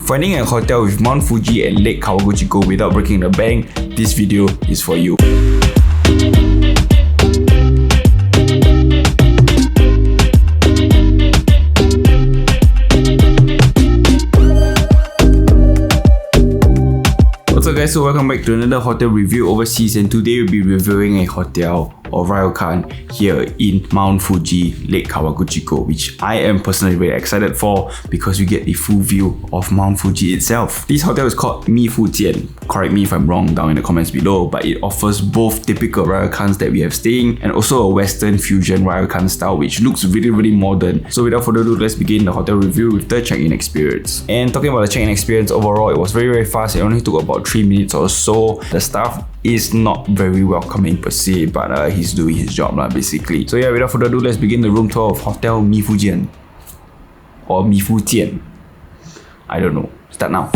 Finding a hotel with Mount Fuji and Lake Kawaguchiko without breaking the bank, this video is for you. What's up guys, so welcome back to another hotel review overseas, and today we'll be reviewing a hotel or Ryokan here in Mount Fuji, Lake Kawaguchiko, which I am personally very excited for because we get the full view of Mount Fuji itself. This hotel is called Mifujien. Correct me if I'm wrong down in the comments below, but it offers both typical Ryokans that we have staying and also a Western fusion Ryokan style which looks really modern. So without further ado, let's begin the hotel review with the check-in experience. And talking about the check-in experience overall, it was very fast. It only took about 3 minutes or so. The staff is not very welcoming per se, but he's doing his job basically. So yeah, without further ado, let's begin the room tour of Hotel Mifujien or Mifujien. I don't know. Start now.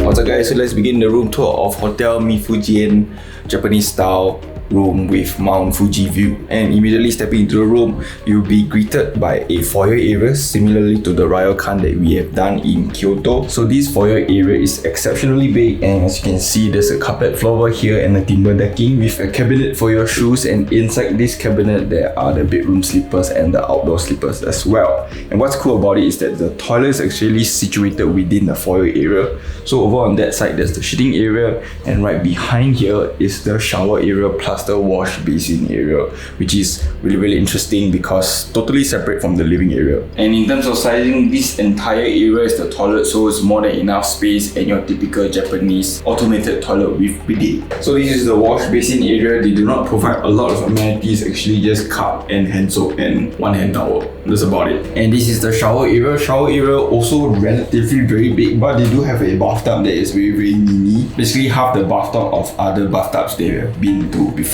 What's up guys, so let's begin the room tour of Hotel Mifujien, Japanese style room with Mount Fuji view. And immediately stepping into the room, you'll be greeted by a foyer area similarly to the Ryokan that we have done in Kyoto. So this foyer area is exceptionally big, and as you can see, there's a carpet floor over here and a timber decking with a cabinet for your shoes, and inside this cabinet there are the bedroom slippers and the outdoor slippers as well. And what's cool about it is that the toilet is actually situated within the foyer area. So over on that side there's the shitting area, and right behind here is the shower area plus the wash basin area, which is really interesting because totally separate from the living area. And in terms of sizing, this entire area is the toilet, so it's more than enough space and your typical Japanese automated toilet with bidet. So this is the wash basin area. They do not provide a lot of amenities, actually just cup and hand soap and one hand towel. That's about it. And this is the shower area. Shower area also relatively very big, but they do have a bathtub that is very mini. Basically half the bathtub of other bathtubs they have been to before.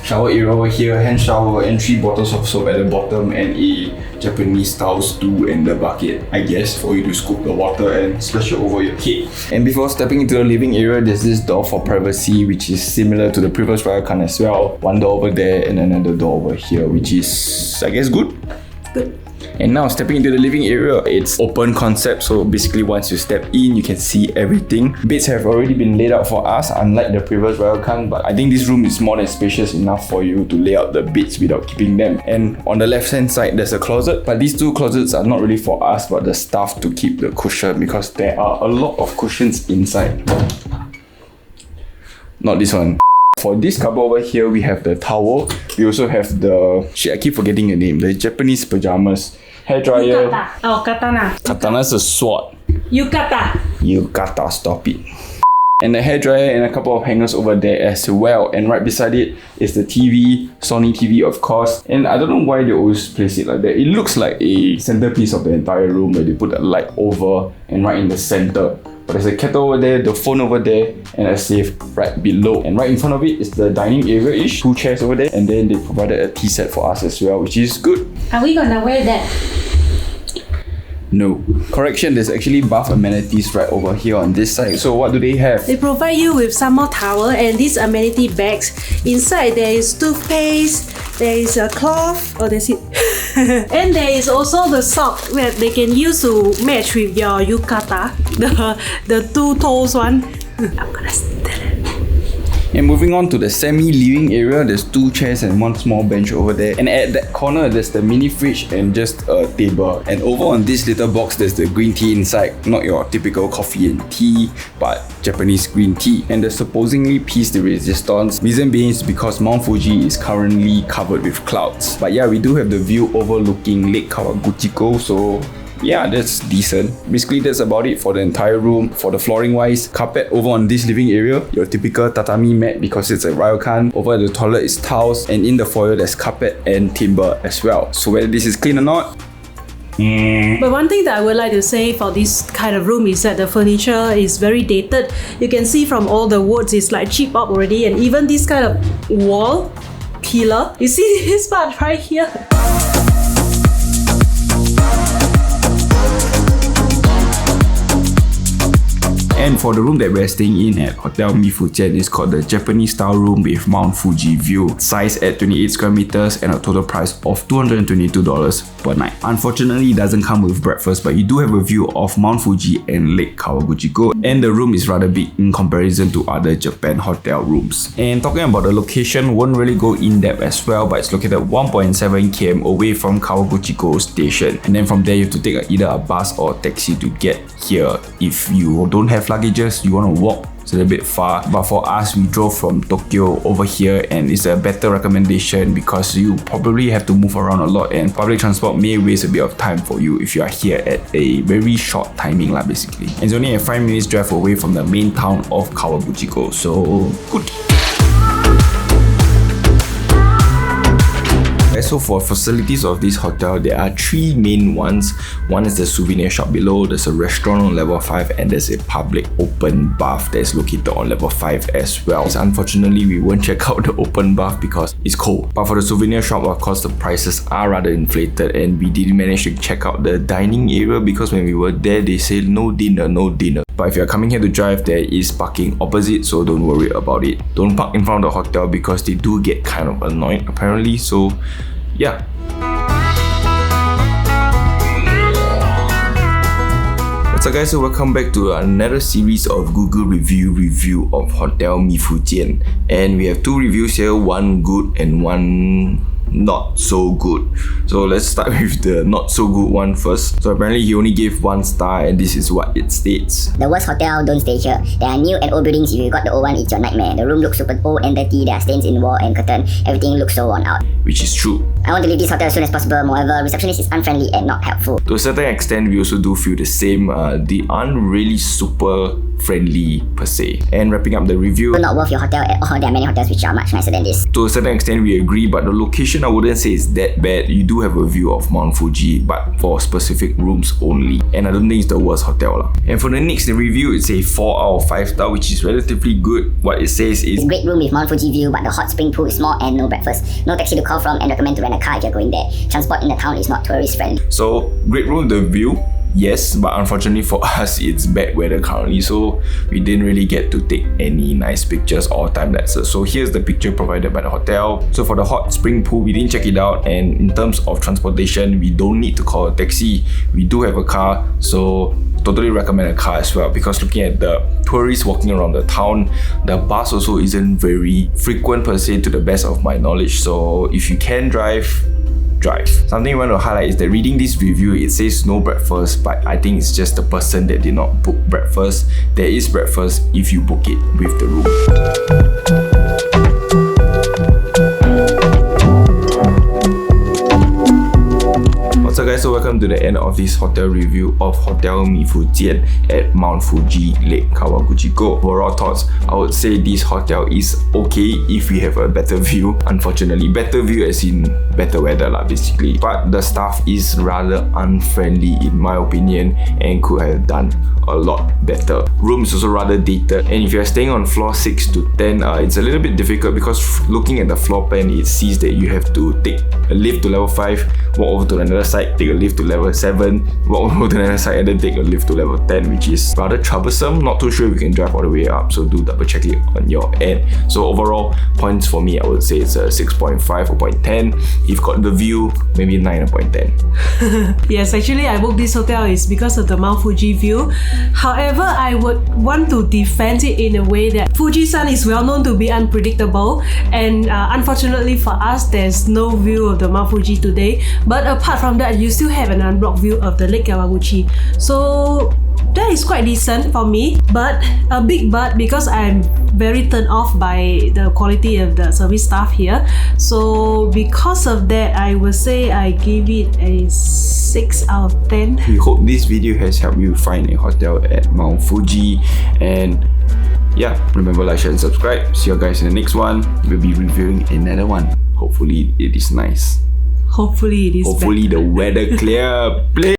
Shower area over here, hand shower and 3 bottles of soap at the bottom, and a Japanese style stool and the bucket, I guess, for you to scoop the water and splash it over your head. And before stepping into the living area, there's this door for privacy which is similar to the previous Ryokan as well. One door over there and another door over here, which is, I guess, good. And now stepping into the living area, it's open concept, so basically once you step in you can see everything. Beds have already been laid out for us unlike the previous Ryokan, but I think this room is more than spacious enough for you to lay out the beds without keeping them. And on the left hand side there's a closet, but these 2 closets are not really for us but the staff to keep the cushion because there are a lot of cushions inside. Not this one. For this cupboard over here, we have the towel. We also have the... shit, I keep forgetting the name. The Japanese pajamas. Hairdryer. Yukata. Oh, katana. Katana is a sword. Yukata. Yukata, stop it. And the hairdryer and a couple of hangers over there as well. And right beside it is the TV, Sony TV of course. And I don't know why they always place it like that. It looks like a centerpiece of the entire room where they put a light over and right in the center. But there's a kettle over there, the phone over there, and a safe right below. And right in front of it is the dining area-ish, 2 chairs over there, and then they provided a tea set for us as well, which is good. Are we gonna wear that? No. Correction, there's actually bath amenities right over here on this side. So what do they have? They provide you with some more towel and these amenity bags. Inside there is toothpaste, there is a cloth, oh that's it. And there is also the sock where they can use to match with your yukata, the 2 toes one. I'm gonna steal it. And moving on to the semi-living area, there's 2 chairs and 1 small bench over there. And at that corner, there's the mini fridge and just a table. And over on this little box, there's the green tea inside. Not your typical coffee and tea, but Japanese green tea. And the supposedly piece de resistance, reason being is because Mount Fuji is currently covered with clouds. But yeah, we do have the view overlooking Lake Kawaguchiko, so yeah, that's decent. Basically, that's about it for the entire room. For the flooring wise, carpet over on this living area, your typical tatami mat because it's a Ryokan. Over at the toilet is tiles, and in the foyer there's carpet and timber as well. So whether this is clean or not, But one thing that I would like to say for this kind of room is that the furniture is very dated. You can see from all the woods it's like chipped up already, and even this kind of wall pillar, you see this part right here. And for the room that we're staying in at Hotel Mifujien is called the Japanese style room with Mount Fuji view. Size at 28 square meters and a total price of $222 per night. Unfortunately, it doesn't come with breakfast, but you do have a view of Mount Fuji and Lake Kawaguchiko, and the room is rather big in comparison to other Japan hotel rooms. And talking about the location, won't really go in depth as well, but it's located 1.7 km away from Kawaguchiko Station, and then from there you have to take either a bus or taxi to get here. If you don't have luggages, you want to walk, it's a little bit far, but for us, we drove from Tokyo over here, and it's a better recommendation because you probably have to move around a lot, and public transport may waste a bit of time for you if you are here at a very short timing lah, basically. And it's only a 5 minutes drive away from the main town of Kawaguchiko, so good. So for facilities of this hotel, there are 3 main ones. One is the souvenir shop below, there's a restaurant on level 5, and there's a public open bath that is located on level 5 as well. So unfortunately, we won't check out the open bath because it's cold. But for the souvenir shop, of course, the prices are rather inflated, and we didn't manage to check out the dining area because when we were there, they said no dinner, no dinner. But if you're coming here to drive, there is parking opposite, so don't worry about it. Don't park in front of the hotel because they do get kind of annoyed apparently, so yeah. What's up guys, so welcome back to another series of Google review of Hotel Mifujien, and we have 2 reviews here, one good and one not so good. So let's start with the not so good one first. So apparently he only gave 1 star, and this is what it states. The worst hotel, don't stay here. There are new and old buildings. If you got the old one, it's your nightmare. The room looks super old and dirty. There are stains in wall and curtain. Everything looks so worn out. Which is true. I want to leave this hotel as soon as possible. Moreover, receptionist is unfriendly and not helpful. To a certain extent, we also do feel the same. They aren't really super friendly per se. And wrapping up the review, Not worth your hotel at all. There are many hotels which are much nicer than this. to a certain extent we agree, but the location I wouldn't say is that bad. You do have a view of Mount Fuji, but for specific rooms only, and I don't think it's the worst hotel lah. And for the next review, it's a 4 out of 5 star, which is relatively good. What it says is, It's a great room with Mount Fuji view, but the hot spring pool is small and no breakfast. No taxi to call from, and recommend to rent a car if you're going there. Transport in the town is not tourist friendly. so great room with the view, yes, but unfortunately for us, it's bad weather currently, so we didn't really get to take any nice pictures or time lapses. So here's the picture provided by the hotel. So for the hot spring pool, we didn't check it out, and in terms of transportation, we don't need to call a taxi. We do have a car, so totally recommend a car as well, because looking at the tourists walking around the town, the bus also isn't very frequent per se to the best of my knowledge. So if you can drive. Something I want to highlight is that reading this review, it says no breakfast, but I think it's just the person that did not book breakfast. There is breakfast if you book it with the room. What's up guys, so welcome to the end of this hotel review of Hotel Mifujien at Mount Fuji, Lake Kawaguchiko. Overall thoughts, I would say this hotel is okay if we have a better view. Unfortunately, better view as in better weather lah basically. But the staff is rather unfriendly in my opinion, and could have done a lot better. Room is also rather dated, and if you're staying on floor 6 to 10, it's a little bit difficult because looking at the floor plan, it sees that you have to take a lift to level 5, walk over to another side, take a lift to level 7, walk over to another side, and then take a lift to level 10, which is rather troublesome. Not too sure if you can drive all the way up, so do double check it on your end. So overall points for me, I would say it's a 6.5 or 0.10. If got the view, maybe 9 or 0.10. Yes, actually I booked this hotel is because of the Mount Fuji view. However, I would want to defend it in a way that Fuji-san is well known to be unpredictable, and unfortunately for us, there's no view of the Mount Fuji today. But apart from that, you still have an unblocked view of the Lake Kawaguchi. So that is quite decent for me, but a big but because I'm very turned off by the quality of the service staff here. So because of that, I would say I give it a 6 out of 10. We hope this video has helped you find a hotel at Mount Fuji, and yeah, remember like, share and subscribe. See you guys in the next one. We'll be reviewing another one. Hopefully it is nice. Hopefully it is Hopefully better. the weather clear. Play.